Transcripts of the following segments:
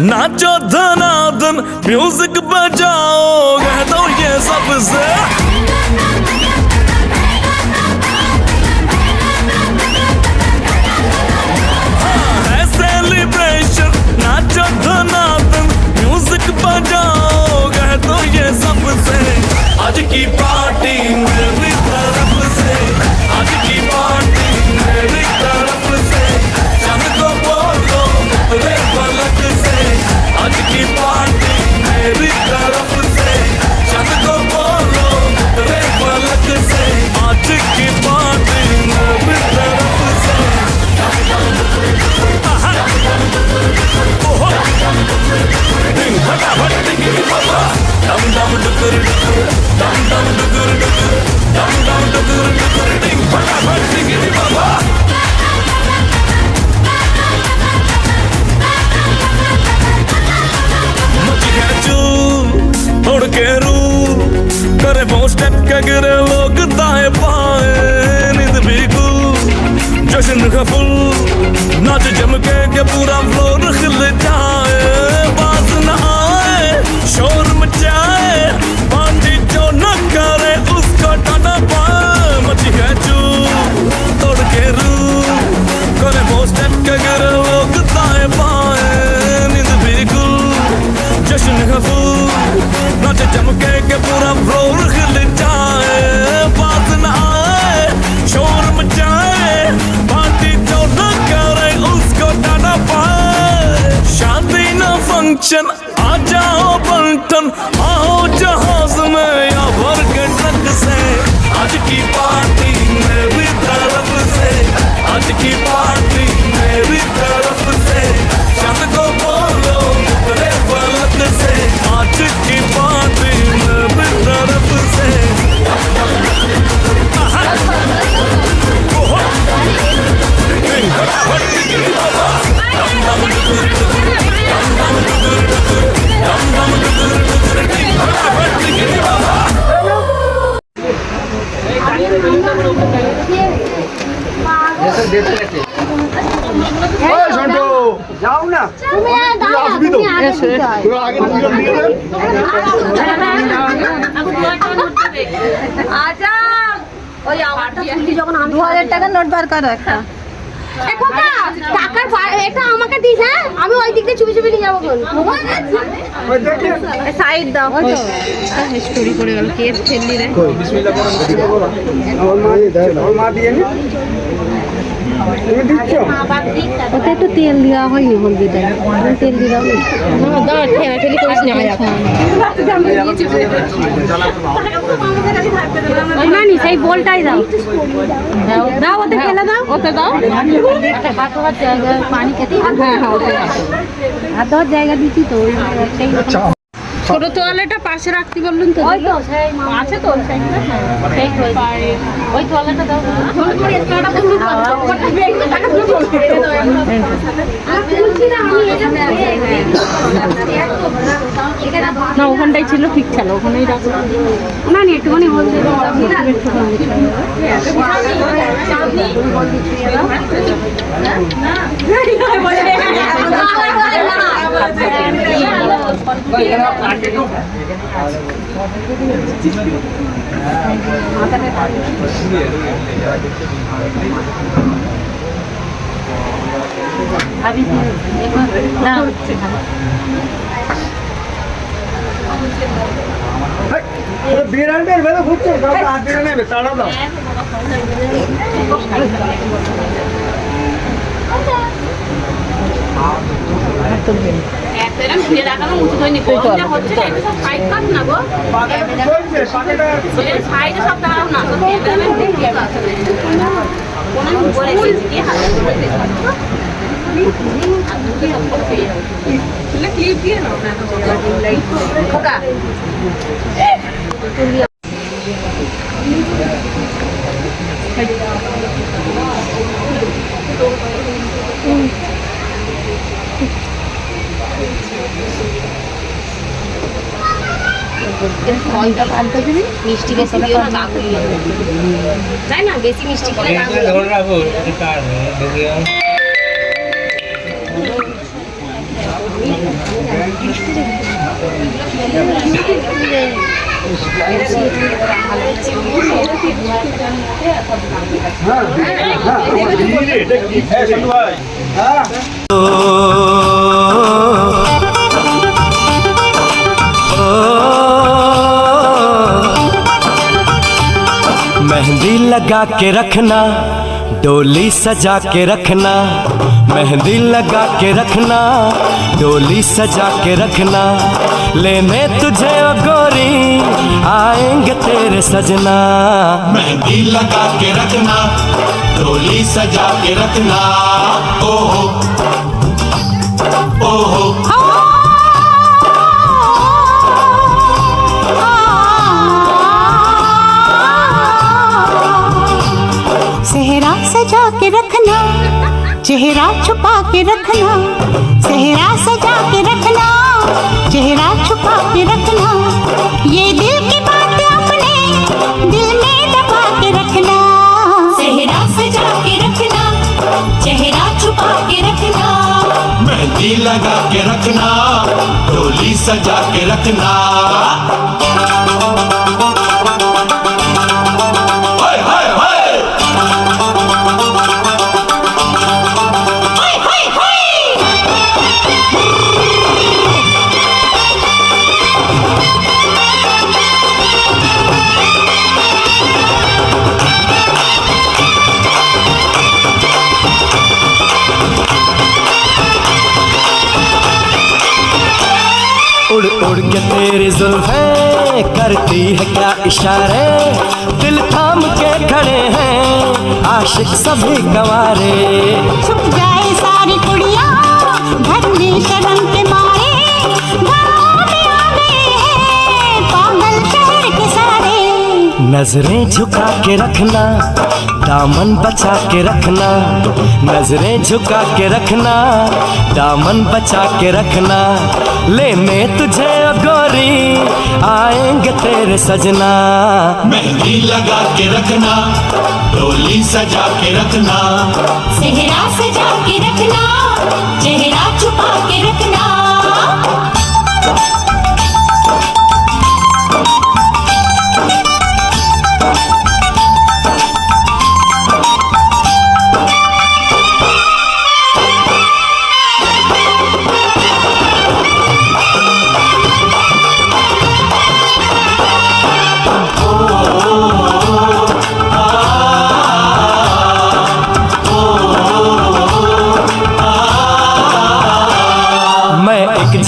नाचो धनाधन music बजाओ कह दो ये सबसे है सेलिब्रेशन नाचो धनाधन म्यूजिक बजाओ कह दो ये सबसे आज की पार्टी मेरी तरफ से आज की पार्टी मेरी तरफ से चंद को बोलो रे पलक से आज की पार्टी मेरी तरफ से चंद को बोलो रे पलक से आज की पार्टी मेरी तरफ से दिन फटाफट टिकरी बाबा दम दम डुकर डुकर दम दम डुकर डुकर दम दम डुकर डुकर दिन फटाफट टिकरी बाबा उड़ के रू करे वो स्टेप के गिरे लोग दाएं बाएं नींद भी गुल जश्न का फुल नाच जम के पूरा फ्लोर खिल जाए बात न आए शोर मचाए पानी जो न करे उसको टाना पाए मची है चू तोड़ के रू करे वो स्टेप के गिरे लोग दाएं बाएं नींद भी गुल जश्न का फुल नाच चमके के पूरा फ्लोर खिल जाए बात न आए शोर मचाए पार्टी जो न करे उसको टाना पाए शादी न फंक्शन आ जाओ बंटन आओ जहाज में या भर के ट्रक से आज की पार्टी मेरी तरफ से आज की पार्टी मेरी तरफ से चंद को बोलो रे पलक से आज की पार्टी मेरी तरफ से যাও না তুমি আসবি তো তুই আগে আচ্ছা ওই আমারটা ফুটি যখন আমি 2000 টাকা নোট বার করো একটা টাকার এটা আমাকে দিস হ্যাঁ আমি ওই দিক দিয়ে চুপি চুপি নিয়ে যাবো সাইড দাও স্টোরি করে গেল কে ফেললি রে বিসমিল্লাহ করো আমার মা দিয়ে নি তুমি দিচ্ছ ওতে একটু তেল দেওয়া হয়নি হলদিটা তেল দিলাম না দাও ঠেলি করিস না না নি সেই বলটাই দাও দাও ওতে ফেলে দাও ওতে দাও হাত হাত জায়গা পানি খেতে হ্যাঁ হ্যাঁ ওতে হাত হাত জায়গা দিচ্ছি তো ছোট তোয়ালেটা পাশে রাখতে বললেন তো ওই তো সেই আছে তো ওই সাইডটা সেই ওই তোয়ালেটা দাও না ওখানটাই ছিল ঠিক ছিল ওখানেই রাখো না নি একটুখানি বলতে বিড়ালদের বেলা ঘুরছে কাউকে হাত দিলে নেবে তাড়া দাও মিষ্টি বেশি দিও না কাকুলি তাই না বেশি মিষ্টি করে मेहंदी लगा के रखना डोली सजा के रखना मेहंदी लगा के रखना डोली सजा के रखना लेने तुझे ओ गोरी आएंगे तेरे सजना मेहंदी लगा के रखना डोली सजा के रखना ओहो ओहो सेहरा सजा के रखना चेहरा छुपा के रखना सेहरा सजा के रखना चेहरा छुपा के रखना ये दिल की बात अपने दिल में दबा के रखना सेहरा सजा के रखना चेहरा छुपा के रखना मेहंदी लगा के रखना डोली सजा के रखना हाय हाय हाय उड़ उड़ के तेरी जुल्फें करती है क्या इशारे दिल थाम के खड़े हैं आशिक सभी गंवारे छुप जाए सारी कुड़ियाँ घर में शर्म के मारे गाँव में आ गए हैं पागल शहर के सारे नजरें झुका के रखना दामन बचा के रखना नजरें झुका के रखना दामन बचा के रखना लेने तुझे ओ गोरी आएंगे तेरे सजना मेहंदी लगा के रखना डोली सजा के रखना सेहरा सजा के रखना चेहरा छुपा के रखना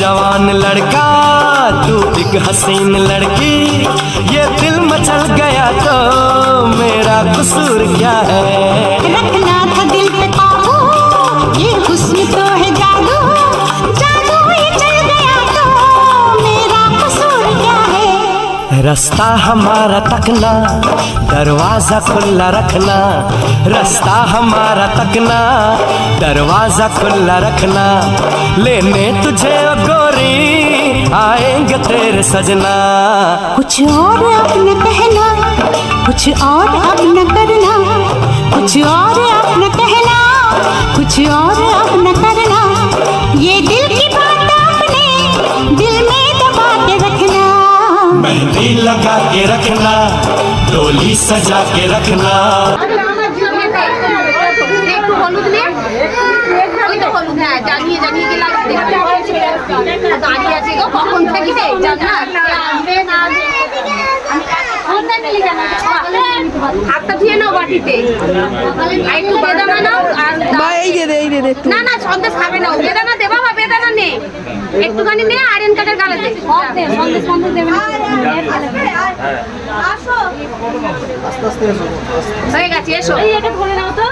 जवान लड़का तू एक हसीन लड़की ये दिल मचल गया तो मेरा कसूर क्या है रखना था दिल पे काबू ये हुस्न तो है जादू जादू ये चल गया तो मेरा कसूर रास्ता हमारा तकना, दरवाजा खुला रखना, रास्ता हमारा तकना, दरवाजा खुला रखना, लेने तुझे ओ गोरी आएंगे तेरे सजना। कुछ और अब न कहना, कुछ और अब न करना, कुछ और अब न कहना, कुछ और अब न करना, ये दिल की बात अपने दिल में दबा के रखना। मेहंदी लगा के रखना, डोली सजा के रखना। একটু হলুদ নে ওই তো হলুদ হ্যাঁ জানিয়ে জানিয়ে গেলে দাঁড়িয়ে আছে গো কখন থেকে জানা আসবে না হাতটা ধুয়ে নাও বাটিতে একটু বেদানা নাও আর না না সন্দেশ খাবে না বেদানা দে বাবা বেদানা নে একটুখানি নে আয়রন কার্ডের গালে দে সব দে সন্দেশ সন্দেশ দেবে না আসো হয়ে গেছে এসো এই এটা ধরে নাও তো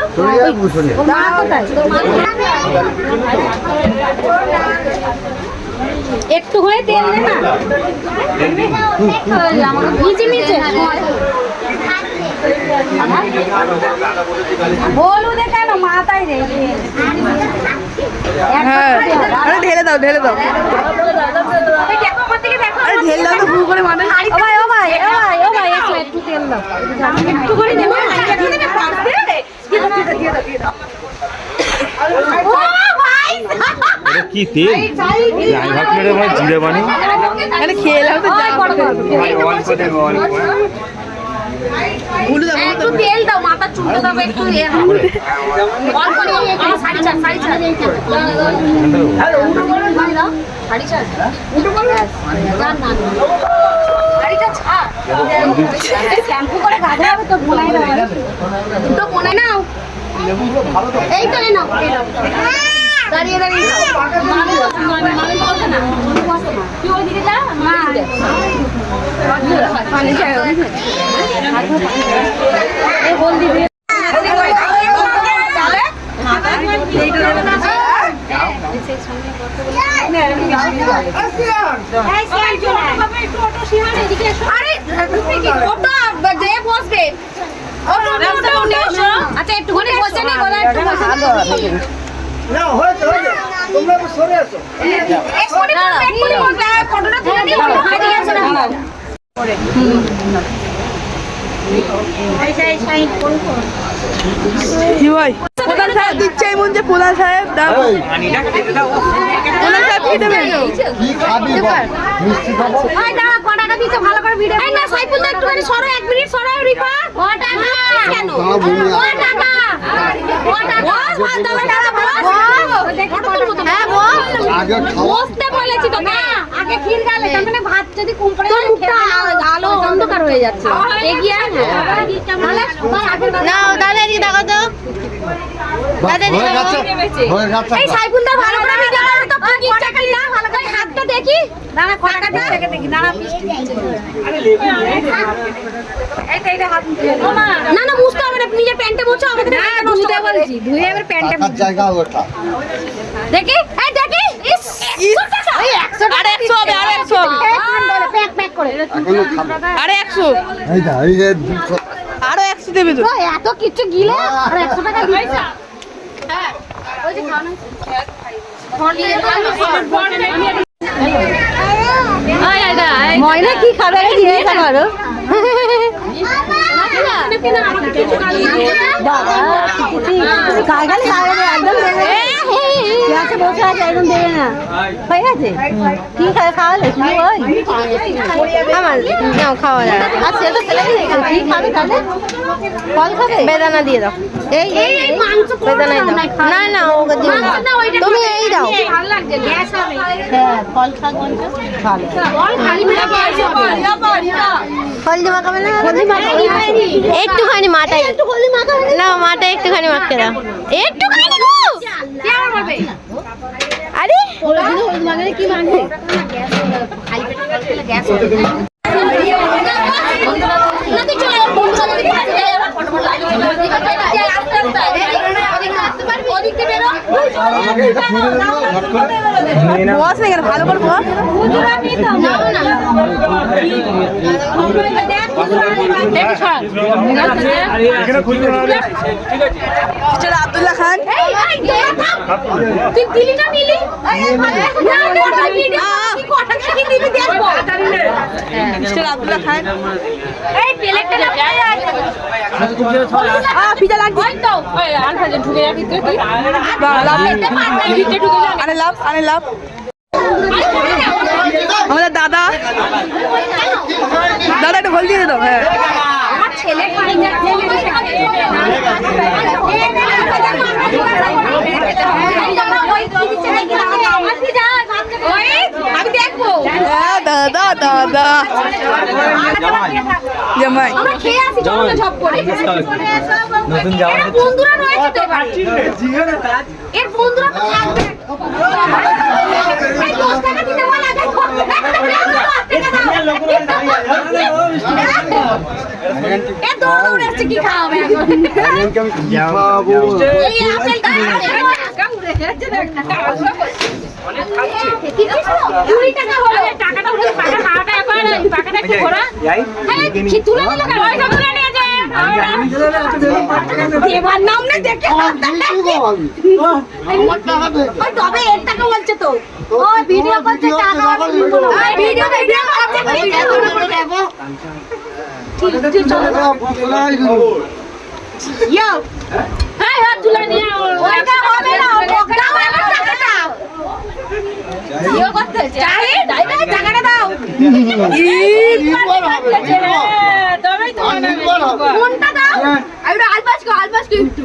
মা কোথায় একটু হয়ে তেল দে না নিচে নিচে হলুদে কেন মাথায় রে ঢেলে দাও ঢেলে দাও দেখো আমার দিকে দেখো ঢেলে দাও তো ভুল করে মানে ও ভাই এসো একটু তেল দাও একটু করে দেবো ও ভাই এটা কি তেল? আমি ভাবছি এটা মানে জিরে বানি। আরে খেলাম তো একটু তেল দাও মাথা চুলতে দাও একটু অল্প নিয়ে একটু শাড়ি ছাড় শাড়ি ছাড় শাড়ি ছাড় উঠো বলো না না শাড়িটা ছাড় শ্যাম্পু করে গাধা হবে তো বোনাই দাও তো বোনাই নাও এই তো নাও দাঁড়িয়ে দাঁড়িয়ে মামি বলছে না তুই ওই দিকে যা মা পানি চাই এই হলদি দিয়ে আচ্ছা একটুখানি বসে নি গলা একটু বসে না হয়েছে হয়েছে তোমরা একটু সরে আসো ফটোটা তুলে দিও হারিয়ে গেছে না কি ভাই প্রধান সাহেব দিচ্ছে এমন যে প্রধান সাহেব দাও প্রধান সাহেব কি দেবেন কি খাবি বল মিষ্টি খাবো ওই দাঁড়া ক টাকা দিতে ভালো করে ভিডিও এই না সাইফুল তো একটুখানি সরো 1 মিনিট সরো রিপা ক টাকা কেন ক টাকা হ্যাঁ বল আগে খাও বসতে বলেছি তোকে আগে ক্ষীর গালে তার মানে ভাত যদি কম পড়ে তোর মুখটা আলো অন্ধকার হয়ে যাচ্ছে এগিয়ে আয় না দাদা এদিকে দেখো তো হয়ে গেছে এই সাইফুলদা ভালো করে ভিডিও করো তো কি টাকা না ভালো করে হাতটা দেখি দাঁড়া ক টাকা দিচ্ছে দেখি দাঁড়া এইটা হাত না না মুছতে হবে না নিজে প্যান্টে মোছো আমাকে ধুতে বলছি ধুয়ে এবার প্যান্টে জায়গা ওটা দেখি এই দেখি ইস 100 টাকা ওই 100 আরে 100 হবে আরে 100 হবে প্যাক প্যাক করে এখনো খাবো আরে 100 এই দা এই যে 200 আরো 100 দেবে তো তো এত কিছু গিলে আর 100 টাকা দিয়েছে হ্যাঁ ওই যে খাওয়া না ময়না কি খাবে দিয়ে খাবারো বসে আছে একদম দেবে না হয়ে গেছে কি খাওয়ালে আমার নাও খাওয়া যায় আর সে তো কি খাবে তাহলে ফল খাবে বেদানা দিয়ে দাও এই বেদানাই দাও না না ওকে দিও না তুমি এই দাও ভালো লাগছে গ্যাস হবে হ্যাঁ ফল খা গঞ্জ ভালো ফল খালি মেলা হলদি মাখাবে না হলদি মাখাবে একটুখানি মাথায় একটু হলদি মাখাবে না মাথায় একটুখানি মাখতে দাও একটুখানি গো কি আর হবে আরে হলদি মাখালে কি মানবে খালি পেটে খেলে গ্যাস হবে না তুই চলে বন্ধুরা যদি কাছে যায় আবার ফটো লাগে আস্তে আস্তে আসতে পারবি ওদিকে বেরো আমাকে এটা ফিরে দাও ঘট করে বস না ভালো করে বস গুজরাটি তো নাও না আব্দুল্লাহ খান তুই দিলি না নিলি আব্দুল্লাহ খান এই প্লেটটা পিজা লাগবে ঢুকে যাবি তুই আরে লাভ আমাদের দাদা একটু ভুল দিয়ে দাও। হ্যাঁ ছেলে আমি দেখবো দাদা জামাই আমরা খেয়ে আসি চলো ঝপ করে নতুন জামা এর বন্ধুরা রয়েছে তো এবার এর বন্ধুরা তো থাকবে এই 10 টাকা দিতে বলা যায় এ দৌড় আসছে কি খাওয়াবে এখন এই আপেল কাউরে যাচ্ছে দেখ না কি দিছো 20 টাকা হলো টাকাটা উড়ে টাকা খাওয়াটা একবার টাকাটা কি করা হ্যাঁ কি তুলে নিল কেন ওই সব তুলে নিয়ে যায় দেবার নাম না দেখে ওই তবে এর টাকা বলছে তো ও ভিডিও করছে টাকা ওই ভিডিও করছে দেবো ইয়ো হ্যাঁ হাত তুলে নিয়ে ওইটা হবে না দাও আমার টাকাটা ইয়ো করতে চাই দাইবে টাকাটা দাও তবেই তো কোনটা দাও আমি আলবাস কো একটু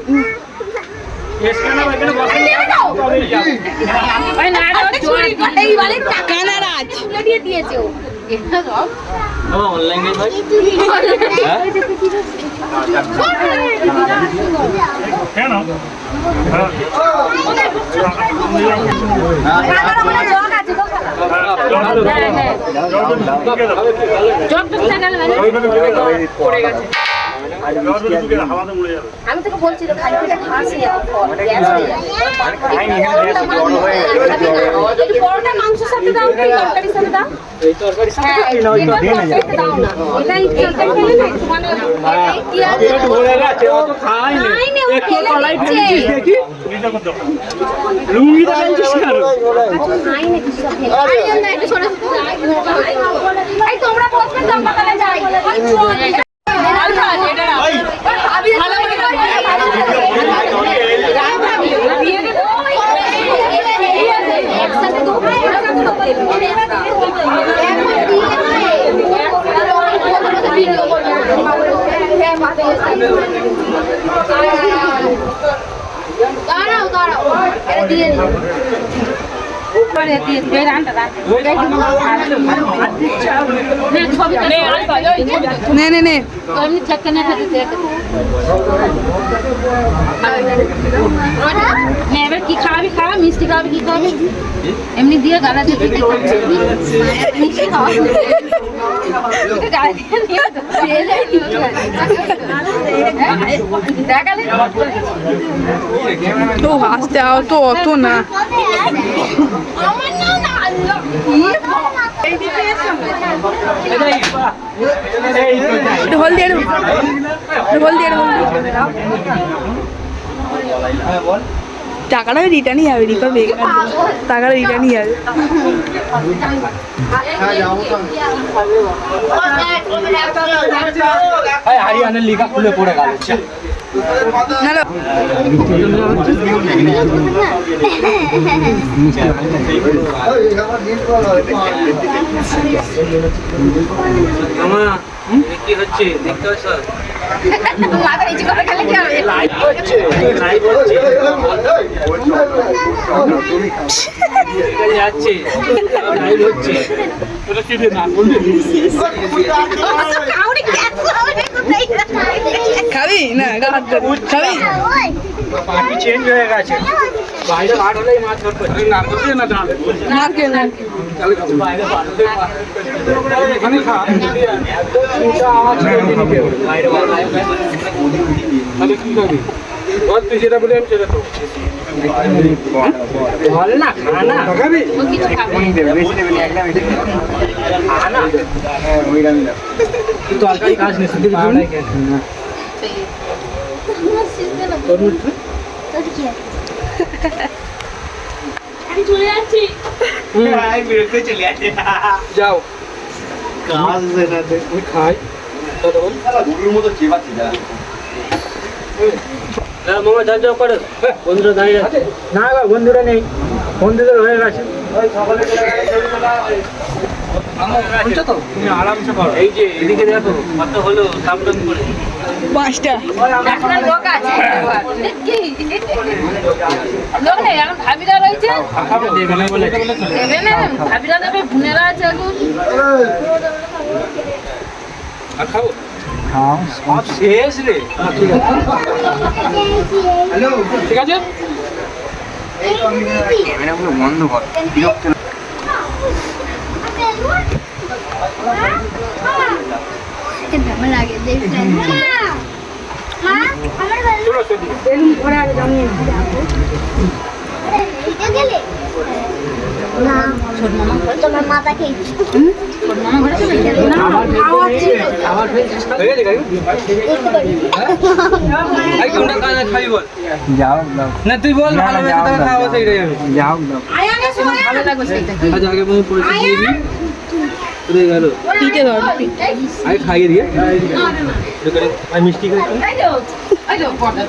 দিয়েছে অনলাইনে ভাই কেন আমি তোকে বলছি তো খালি পেটে খাসি পরোটা মাংসের সাথে দাও কি তরকারির সাথে দাও এই তরকারির সাথে দাও না এটাই তরকারি খেলে না মানে কি আছে বলে গেছে অত খাই না একটু কলাই ফেলেছিস দেখি লুঙ্গি দাঁড়াচ্ছিস কেন খাই না কিছু খেলে আরে না একটু সরে এই তোমরা বসবে তো আমরা যাই দাঁড়াও এটা দিয়ে দিই নে এবার কি খাওয়াবি খাওয়া মিষ্টি খাওয়াবি কি খাওয়াবি এমনি দিয়ে গালা দিয়ে মিষ্টি খাওয়াবি তো হাসতে আও তো অত না ঢোল দিয়ে টাকাটা রিটার্নই যাবে রিপা বেকার টাকাটা রিটার্নই যাবে হারিয়ানার লিগা খুলে পড়ে গেল হ্যালো কি হচ্ছে দেখতে পাচ্ছ যাচ্ছে খাবি না খাবি পার্টি চেঞ্জ হয়ে গেছে বাইরে বার হলেই মাছ ধরবে না করতে না নারকেল বাইরে বার হলে এখানে খা বাইরে বার তাহলে কি খাবি তুই যেটা বলে আমি সেটা তো বল না খানা খাবি খানা তুই তরকারি খাস না শুধু ভাড়াই কেন তোর মুঠো আমি চলে যাচ্ছি যাও কাজ না দে ওই খাই তো গুরুর মতো চিবাচ্ছি না না মামা যাও করে বন্ধুরা দাঁড়িয়ে আছে না এবার বন্ধুরা নেই বন্ধুদের হয়ে গেছে ওই সকালে চলে গেছে তো তুমি আরামসে করো এই যে এদিকে দেখো কত হলো সাবধান করে 5টা এখন লোক আছে কি লোক নেই এখন ভাবিরা রয়েছে খাবে দেবে না বলে দেবে না ভাবিরা দেবে বোনেরা আছে এখন আর খাবো হ্যাঁ সব শেষ রে ঠিক আছে হ্যালো ঠিক আছে এই তো আমি ক্যামেরাগুলো বন্ধ কর বিরক্ত কেমন লাগে দেখছেন মা আমার ভালো বেলুন ভরে আগে জানিয়ে গেলে না ছোট মামা তোমার মাথা খেয়েছি ছোট মামা ঘরে চলে গেল না খাওয়াচ্ছি আমার ফ্রেন্ড চেষ্টা হয়ে গেছে এই কোনটা কানে খাই বল যাও না তুই বল ভালোবেসে তোকে খাওয়া সেইটাই আমি যাও আয়াকে সময় ভালো লাগবে সেটা আজ আগে মনে পড়েছে দিয়ে দি তুই গেল পিঠে ধর আগে খাইয়ে দিয়ে আমি মিষ্টি খাই এই তো পড়া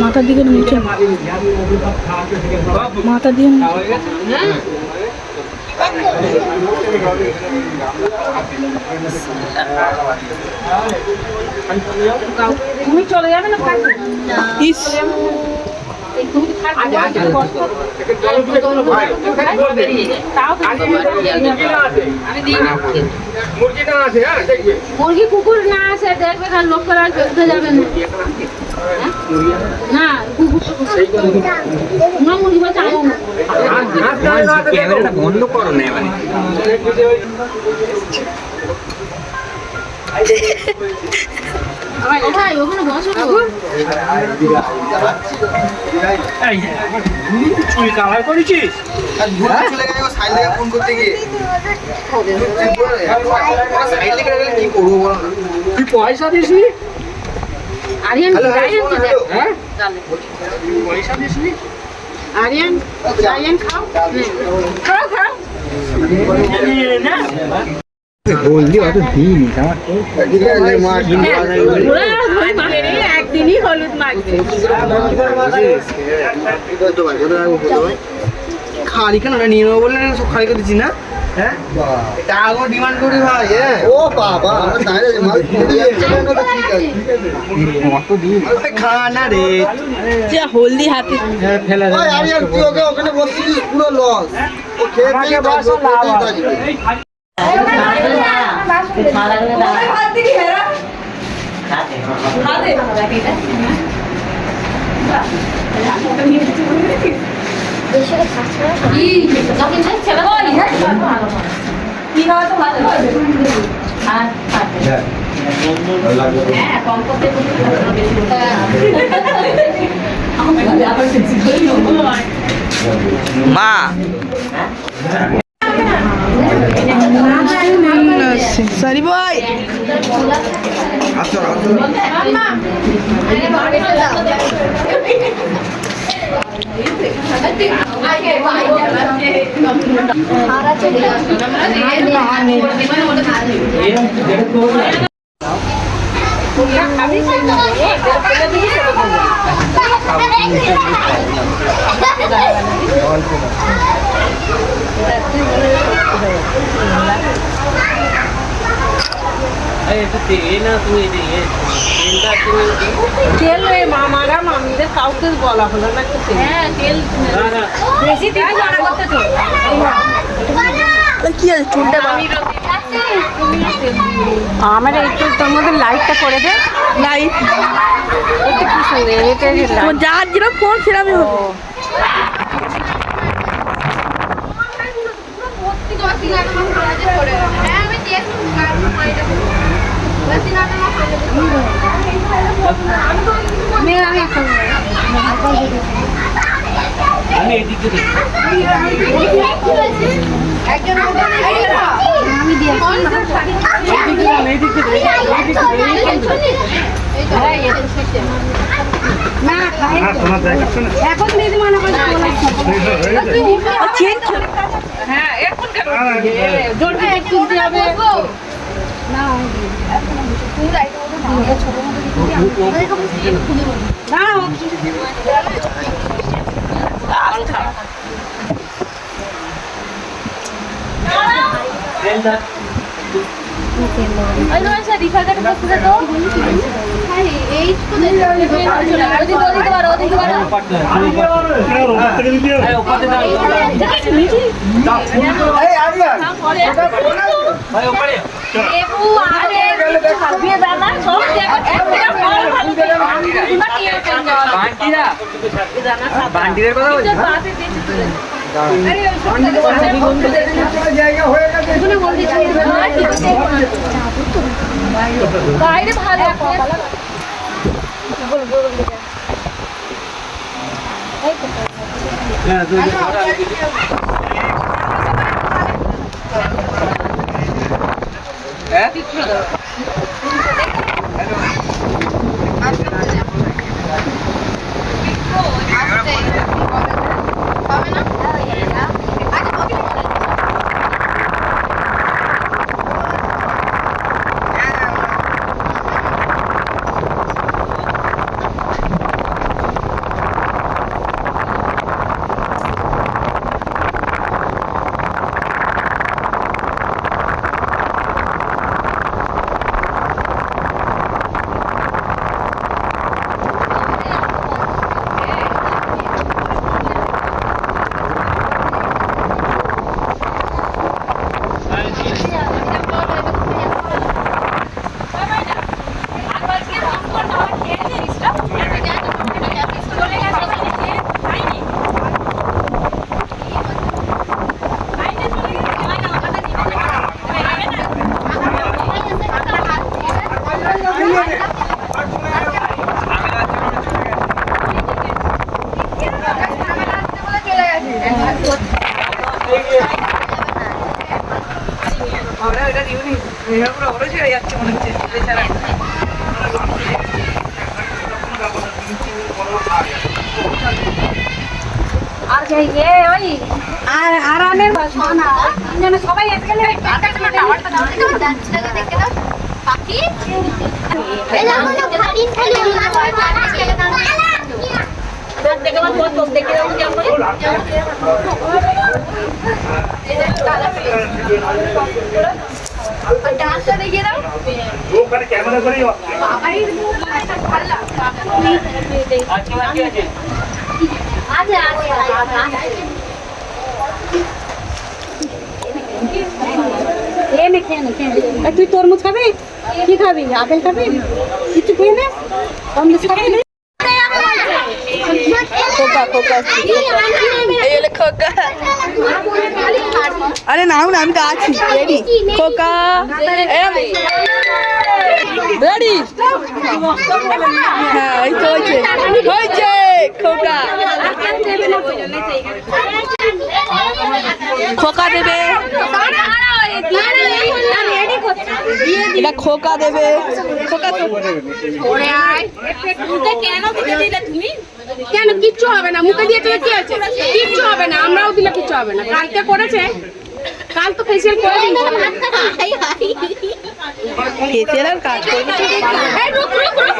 মাথার দিকে মুছে মাথা দিয়ে তুমি চলে যাবে না কাছে ইস তুমি খাবে তাও আমি দিই মুরগিটা আছে হ্যাঁ দেখবে মুরগি কুকুর না আসে দেখবে আর লোক করা চলতে যাবে না না কুকুর না মুরগি বা চাও না ক্যামেরাটা বন্ধ করো না মানে ভাই ওখানে বসো তুই কামাই করেছিস তুই পয়সা দিসনি আরিয়ান হ্যাঁ পয়সা দিসনি আরিয়ান আরিয়ান খাও খাও খাও বললি অত দিন একদিনই হলুদ মাখবে খালি কেন নিয়ে নেবো বললে সব খালি করে দিচ্ছি না হ্যাঁ টাকা ডিমান্ড করি ভাই ও বাবা কত দিন খানা রে যে হলদি হাতে ফেলে তুই ওখানে বসছিস পুরো লস ও খেয়ে মা সরি বয় তেল মামারা মামিদের কাউকে বলা হলো না একটু হ্যাঁ তেল বেশি তেল রান্না করতে তো কি আছে চুলটা আমার একটু তোর মধ্যে লাইটটা করে দে লাইট একটু কি সুন্দর এটা যার যেরকম ফোন সেরকমই হবে আমি এই দিকে দেখি এখন দিদিমানা করে হ্যাঁ এখন কেন জোর দিয়ে তুলতে হবে না বান্ডিরের কথা বলছি বাইরে ভালো আর আরামের সবাই এসে গেলে পাখি ডান্সটা দেখিয়ে দাও ক্যামেরা করে তুই তরমুজ খাবি কি খাবি আপেল খাবি কিছু খেয়ে নে আরে নাও না আমি তো আছি রেডি খোকা রেডি হ্যাঁ এই তো হয়েছে খোকা খোকা দেবে এটা খোকা দেবে খোকা তো কেন কিচ্ছু হবে না মুখে দিয়ে দিলে কি আছে কিচ্ছু হবে না আমরাও দিলে কিচ্ছু হবে না কালকে করেছে কাল তো ফেসিয়াল করে দিয়েছে ফেসিয়াল আর কাজ করবে এই রুক রুক রুক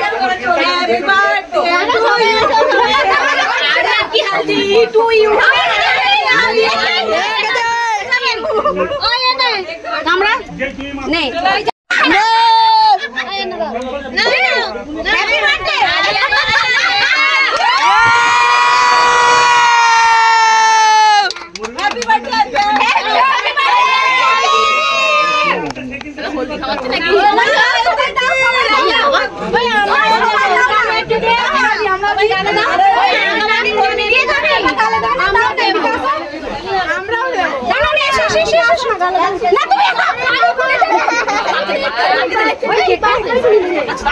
হ্যাপি বার্থডে টু ইউ আমরা নে হ্যাপি বার্থডে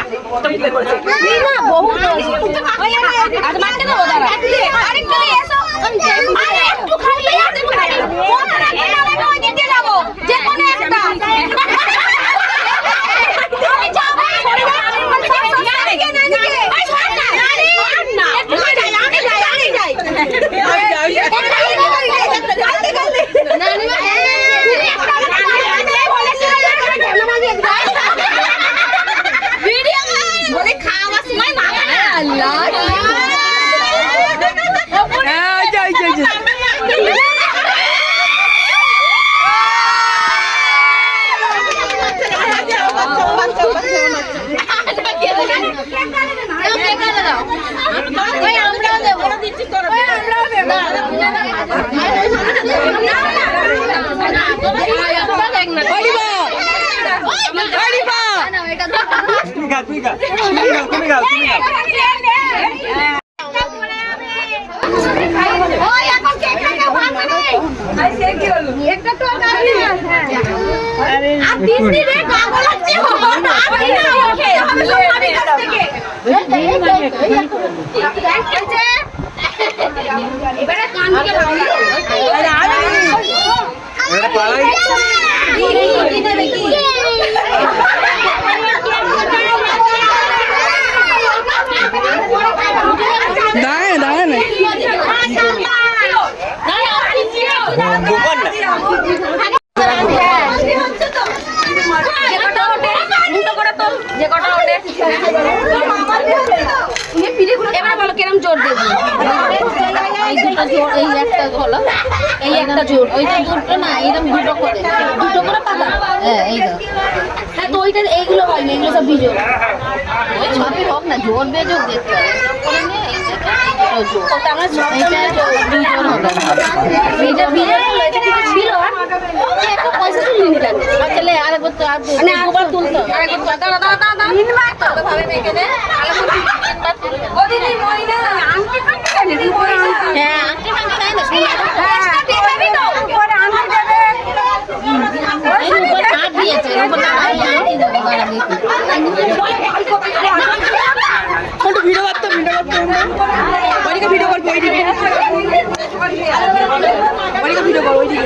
না বহু আর মারতে দেবো দাঁড়া আরেকটু এসো আরে একটু খালি কোন রাখতে ওই দিকে যাব যে কোন একটা তুমি যাও এবার বলো কিরম জোর দেবো এই দুটো জোর এই একটা হলো এই একটা জোর ওই যে দুটো না এরকম দুটো করে পাতা হ্যাঁ এই হ্যাঁ তো ওইটা এইগুলো হয় না এগুলো সব বিজোর ওই সবই হোক না জোর বেজোর দেখতে হবে এইটা বিজোর হলো এটা কিছু ছিল একটা পয়সা তুলিনি চলে আরেকবার তো আরেকবার তুলতো আরেকবার দাঁড়া ভাবে মেখে দে ও দিদি মই না আংটি ফাঁকি কেন দিদি হ্যাঁ আংটি ফাঁকি তাই না হ্যাঁ দিবি তো পরে আংটি দেবে ওই উপর কাট দিয়েছে উপর আংটি দেবে একটু ভিডিও করতে ওইদিকে ভিডিও করবো ওইদিকে ভিডিও করবো ওইদিকে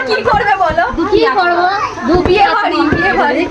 কি করবে বলো? কি করবো? বিয়ে বাড়ি